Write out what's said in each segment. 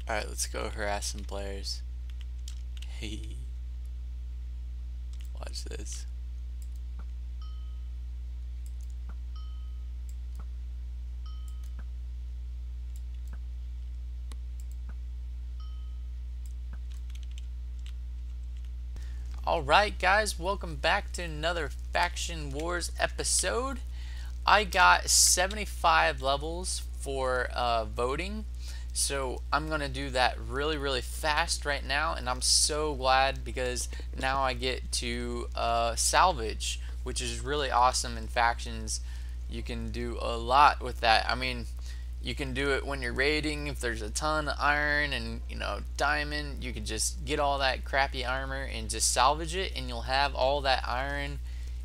Alright, let's go harass some players. Hey, watch this. Alright guys, welcome back to another Faction Wars episode. I got 75 levels for voting, so I'm gonna do that really fast right now, and I'm so glad because now I get to salvage, which is really awesome. In factions you can do a lot with that. I mean, you can do it when you're raiding. If there's a ton of iron and diamond, you can just get all that crappy armor and just salvage it, and you'll have all that iron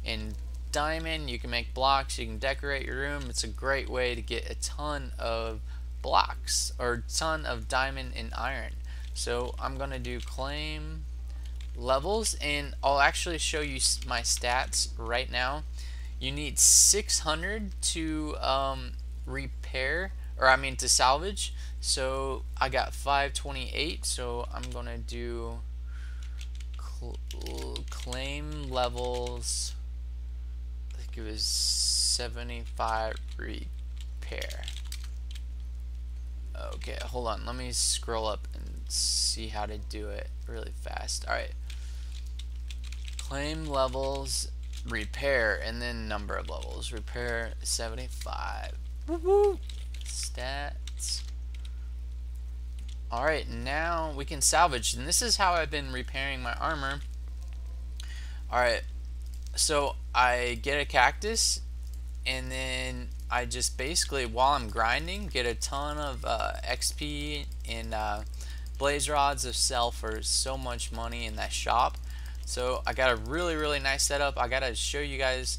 and diamond. You can make blocks, you can decorate your room. It's a great way to get a ton of blocks or ton of diamond and iron. So I'm gonna do claim levels, and I'll actually show you my stats right now. You need 600 to repair, or I mean to salvage. So I got 528, so I'm gonna do claim levels. I think it was 75 repair. Okay, hold on, let me scroll up and see how to do it really fast. Alright, claim levels, repair, and then number of levels. Repair 75. Woo-woo! Stats. Alright, now we can salvage, and this is how I've been repairing my armor. Alright, so I get a cactus, and then I just basically, while I'm grinding, get a ton of XP and blaze rods of sell for so much money in that shop. So I got a really nice setup. I gotta show you guys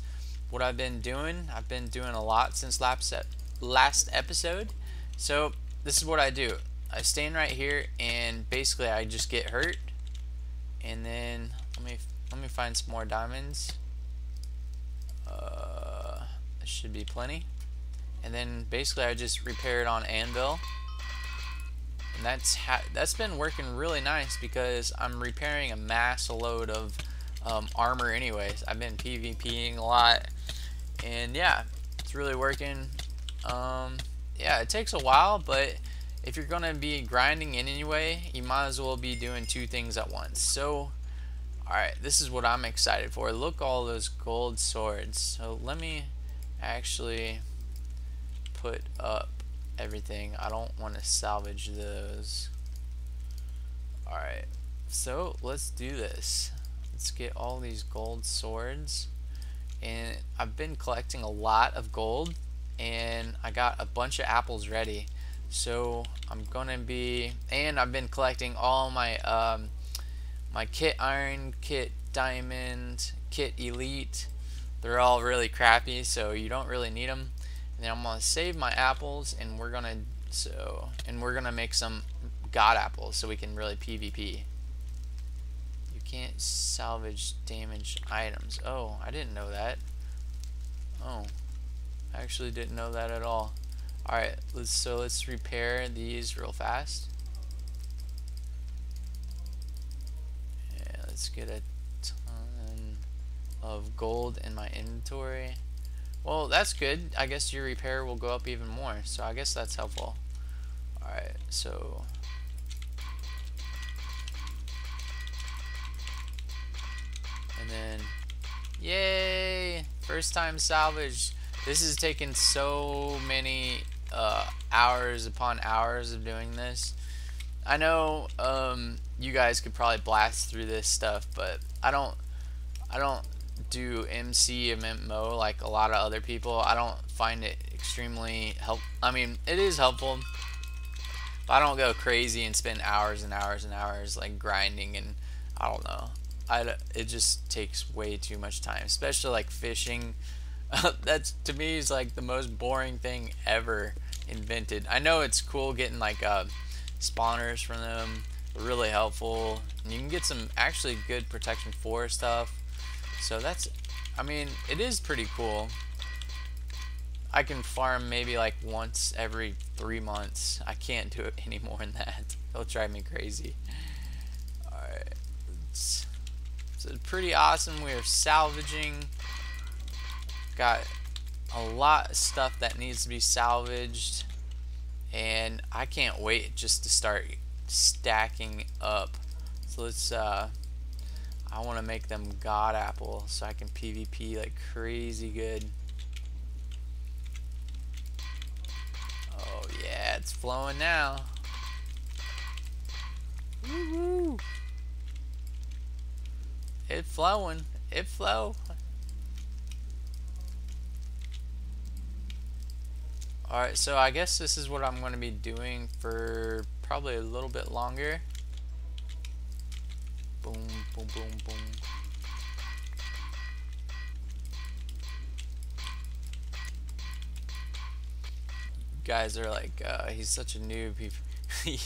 what I've been doing. I've been doing a lot since last episode. So this is what I do. I stand right here, and basically I just get hurt, and then let me find some more diamonds. There should be plenty. And then basically I just repair it on anvil, and that's been working really nice because I'm repairing a mass load of armor anyways. I've been PvPing a lot, and yeah, it's really working. Yeah, it takes a while, but if you're gonna be grinding in anyway, you might as well be doing two things at once. So alright, this is what I'm excited for. Look, all those gold swords. So let me actually put up everything. I don't want to salvage those. Alright, so let's do this. Let's get all these gold swords, and I've been collecting a lot of gold, and I got a bunch of apples ready. So I'm gonna be, and I've been collecting all my my kit iron, kit diamond, kit elite. They're all really crappy, so you don't really need them. And then I'm gonna save my apples, and we're gonna make some god apples so we can really PvP. You can't salvage damaged items. Oh, I didn't know that. Oh, I actually didn't know that at all. Alright, let's repair these real fast. Yeah, let's get a ton of gold in my inventory. Well, that's good. I guess your repair will go up even more, so I guess that's helpful. Alright, so and then yay! First time salvage. This has taken so many hours upon hours of doing this. I know you guys could probably blast through this stuff, but I don't do MC MMO like a lot of other people. I don't find it extremely I mean, it is helpful, but I don't go crazy and spend hours and hours and hours like grinding, and I don't know. It just takes way too much time, especially like fishing. That's, to me, is like the most boring thing ever invented. I know it's cool getting like spawners from them. They're really helpful, and you can get some actually good protection 4 stuff. So that's, I mean, it is pretty cool. I can farm maybe like once every 3 months. I can't do it any more than that. It'll drive me crazy. Alright. So it's pretty awesome. We are salvaging. Got a lot of stuff that needs to be salvaged. And I can't wait just to start stacking up. So let's I want to make them god apple so I can PvP like crazy good. Oh yeah, it's flowing now. Woo-hoo. It flowing. It flow. Alright, so I guess this is what I'm going to be doing for probably a little bit longer. Boom, boom, boom, boom. You guys are like, he's such a noob. He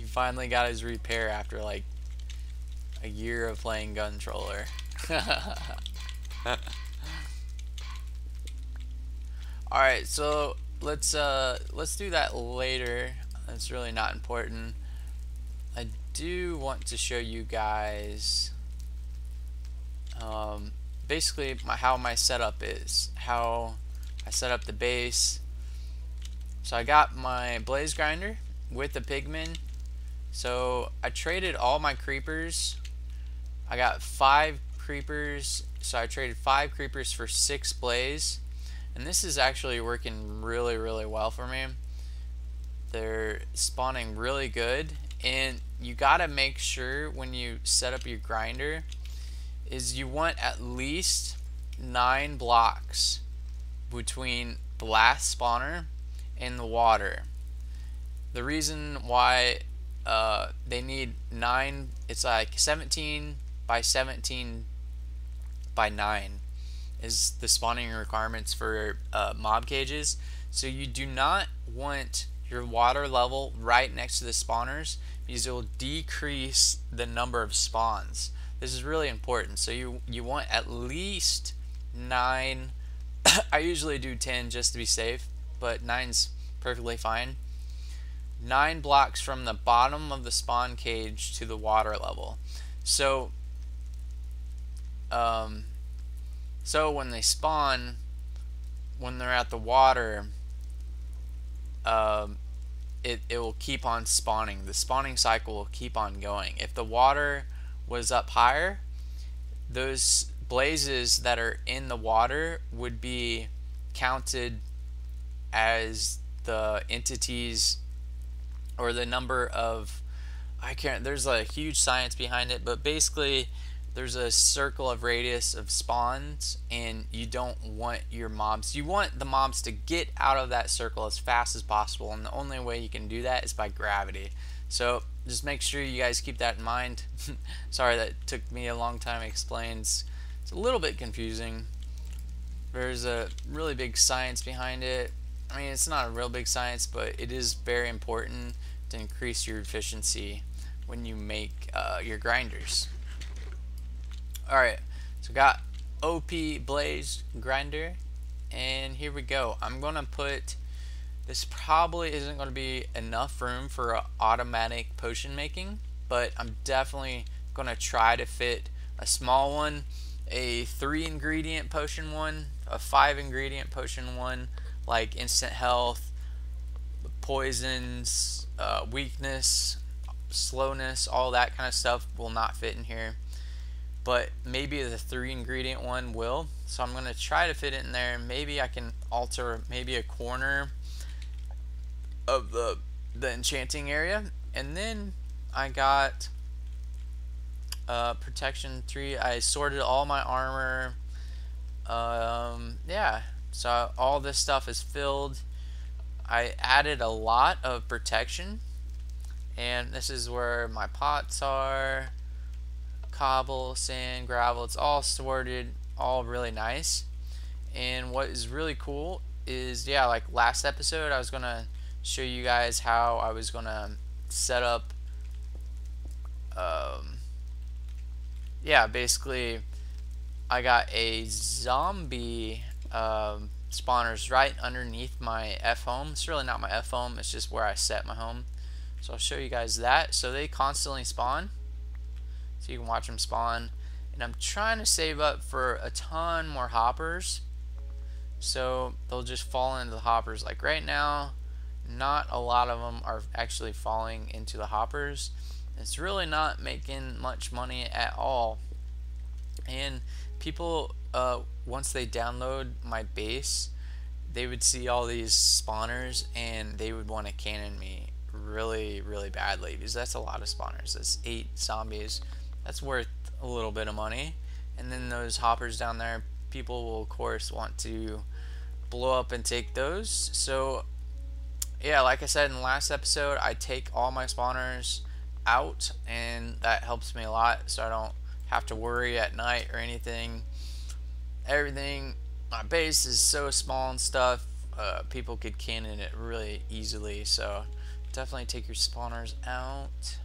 finally got his repair after like a year of playing Gontroller. Alright, so let's do that later. That's really not important. I do want to show you guys basically how my setup is, how I set up the base. So I got my blaze grinder with the pigman. So I traded all my creepers. I got 5 creepers, so I traded 5 creepers for 6 blaze, and this is actually working really well for me. They're spawning really good, and you gotta make sure when you set up your grinder is you want at least 9 blocks between the last spawner and the water. The reason why they need 9, it's like 17 by 17 by 9 is the spawning requirements for mob cages. So you do not want your water level right next to the spawners because it will decrease the number of spawns. This is really important. So you want at least 9. I usually do 10 just to be safe, but 9's perfectly fine. 9 blocks from the bottom of the spawn cage to the water level. So when they spawn, when they're at the water, it will keep on spawning. The spawning cycle will keep on going. If the water was up higher, those blazes that are in the water would be counted as the entities or the number of, there's a huge science behind it, but basically there's a circle of radius of spawns, and you don't want your mobs, you want the mobs to get out of that circle as fast as possible, and the only way you can do that is by gravity. So just make sure you guys keep that in mind. Sorry that took me a long time to explain. It's a little bit confusing. There's a really big science behind it. I mean, it's not a real big science, but it is very important to increase your efficiency when you make your grinders. Alright, so got OP Blaze Grinder, and here we go. I'm going to put, this probably isn't going to be enough room for automatic potion making, but I'm definitely going to try to fit a small one, a 3 ingredient potion one, a 5 ingredient potion one, like instant health, poisons, weakness, slowness, all that kind of stuff will not fit in here. But maybe the 3 ingredient one will. So I'm going to try to fit it in there. Maybe I can alter maybe a corner of the enchanting area. And then I got protection 3. I sorted all my armor. Yeah, so all this stuff is filled. I added a lot of protection, and this is where my pots are. Cobble, sand, gravel, it's all sorted, all really nice. And what is really cool is, yeah, like last episode I was gonna show you guys how I was gonna set up yeah, basically I got a zombie spawners right underneath my F home. It's really not my F home, it's just where I set my home. So I'll show you guys that. So they constantly spawn, so you can watch them spawn. And I'm trying to save up for a ton more hoppers, so they'll just fall into the hoppers. Like right now, not a lot of them are actually falling into the hoppers. It's really not making much money at all. And people, once they download my base, they would see all these spawners and they would want to cannon me really badly, because that's a lot of spawners. That's 8 zombies. That's worth a little bit of money. And then those hoppers down there, people will of course want to blow up and take those. So yeah, like I said in the last episode, I take all my spawners out, and that helps me a lot, so I don't have to worry at night or anything. Everything, my base is so small and stuff, people could cannon it really easily, so definitely take your spawners out.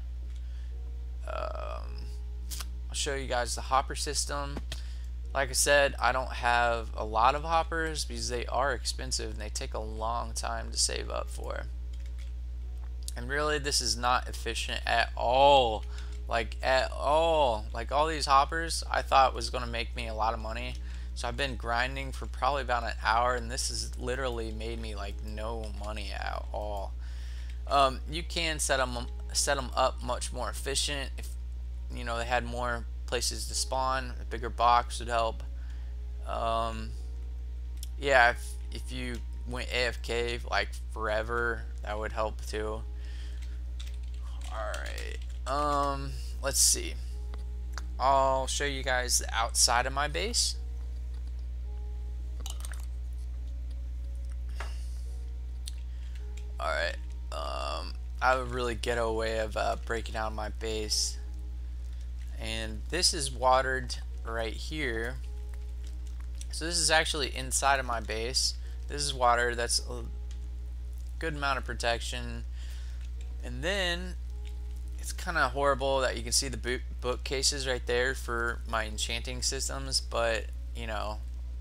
I'll show you guys the hopper system. Like I said, I don't have a lot of hoppers because they are expensive and they take a long time to save up for. And really, this is not efficient at all. Like at all. Like all these hoppers I thought was going to make me a lot of money. So I've been grinding for probably about an hour, and this has literally made me like no money at all. You can set them up much more efficient if you know they had more places to spawn. A bigger box would help. Yeah, if you went AFK like forever, that would help too. Alright, let's see. I'll show you guys the outside of my base. Alright, I would really get a way of breaking out my base. And this is watered right here. So this is actually inside of my base. This is water. That's a good amount of protection. And then it's kind of horrible that you can see the bookcases right there for my enchanting systems, but you know,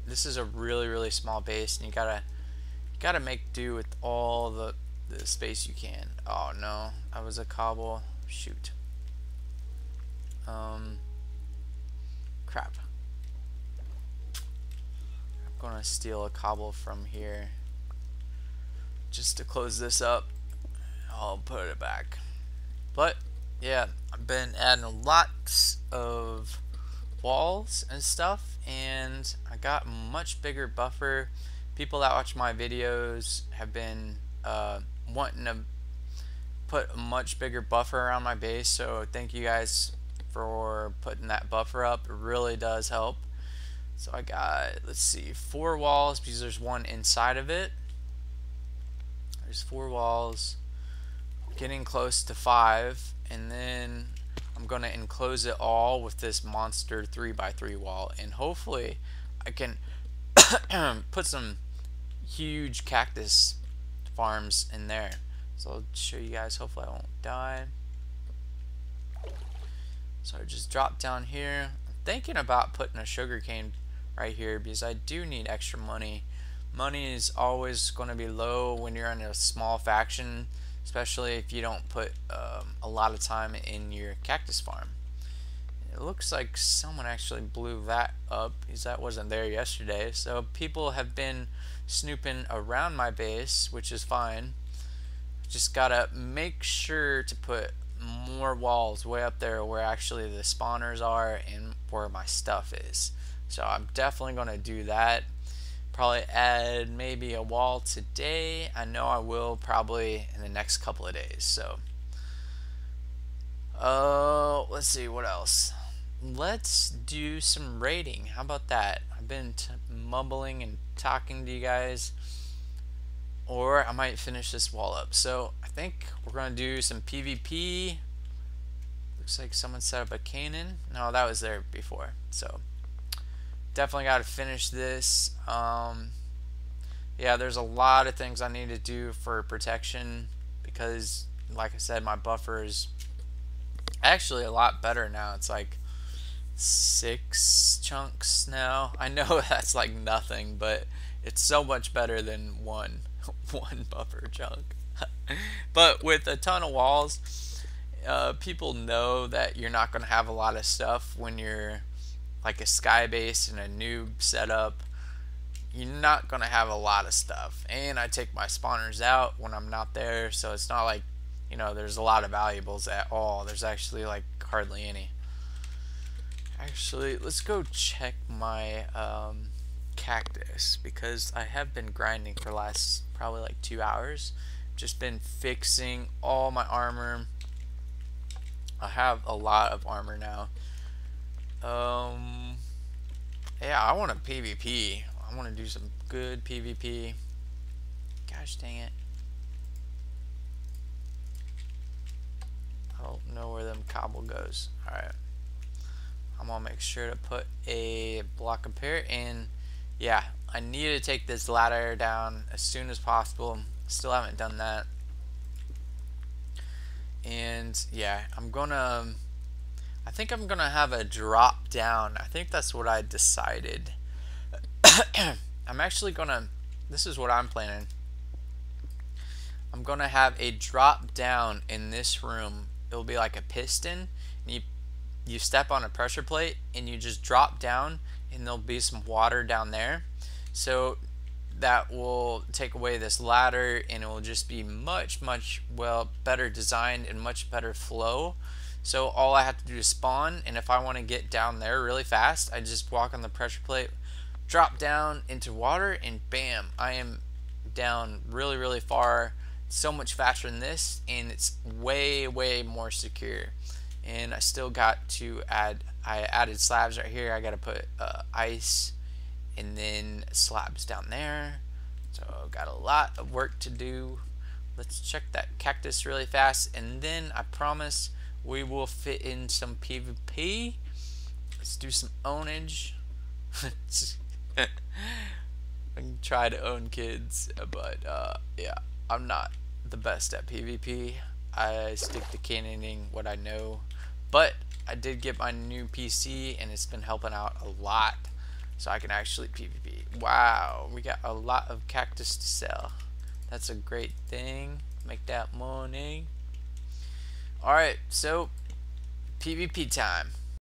this is a really small base, and you gotta make do with all the space you can. Oh no, that was a cobble. Shoot. Crap. I'm gonna steal a cobble from here just to close this up. I'll put it back. But yeah, I've been adding lots of walls and stuff, and I got a much bigger buffer. People that watch my videos have been wanting to put a much bigger buffer around my base, so thank you guys for putting that buffer up. It really does help. So I got, let's see, 4 walls, because there's one inside of it. There's 4 walls, getting close to 5, and then I'm gonna enclose it all with this monster 3x3 wall, and hopefully I can put some huge cactus farms in there. So I'll show you guys. Hopefully I won't die. So I just drop down here. I'm thinking about putting a sugarcane right here because I do need extra money. Money is always going to be low when you're in a small faction, especially if you don't put a lot of time in your cactus farm. It looks like someone actually blew that up because that wasn't there yesterday. So people have been snooping around my base, which is fine. Just gotta make sure to put more walls way up there where actually the spawners are and where my stuff is. So I'm definitely gonna do that. Probably add maybe a wall today. I know I will probably in the next couple of days. So let's see what else. Let's do some raiding. How about that? I've been mumbling and talking to you guys, or I might finish this wall up. So I think we're gonna do some PvP. Looks like someone set up a cannon. No, that was there before. So definitely got to finish this. Yeah, there's a lot of things I need to do for protection because, like I said, my buffer is actually a lot better now. It's like 6 chunks now. I know that's like nothing, but It's so much better than one one buffer chunk. But with a ton of walls, people know that you're not going to have a lot of stuff when you're like a sky base and a noob setup. You're not going to have a lot of stuff. And I take my spawners out when I'm not there, so it's not like, you know, there's a lot of valuables at all. There's actually like hardly any. Actually, let's go check my cactus, because I have been grinding for the last probably like 2 hours. Just been fixing all my armor. I have a lot of armor now. Yeah, I want to PvP. I want to do some good PvP. Gosh dang it. I don't know where them cobble goes. Alright. I'm gonna make sure to put a block up here, and yeah, I need to take this ladder down as soon as possible. Still haven't done that. And yeah, I think I'm gonna have a drop down. I think that's what I decided. I'm actually gonna, this is what I'm planning. I'm gonna have a drop down in this room. It'll be like a piston, and you step on a pressure plate and you just drop down, and there'll be some water down there. So that will take away this ladder, and it will just be much well better designed and much better flow. So all I have to do is spawn, and if I want to get down there really fast, I just walk on the pressure plate, drop down into water, and bam, I am down really far. So much faster than this, and it's way more secure. And I still got to I added slabs right here. I got to put ice and then slabs down there. So I've got a lot of work to do. Let's check that cactus really fast, and then I promise we will fit in some PvP. Let's do some ownage. I can try to own kids, but yeah, I'm not the best at PvP. I stick to cannoning what I know, but I did get my new PC, and it's been helping out a lot, so I can actually PvP. Wow, we got a lot of cactus to sell. That's a great thing. Make that money. Alright, so PvP time.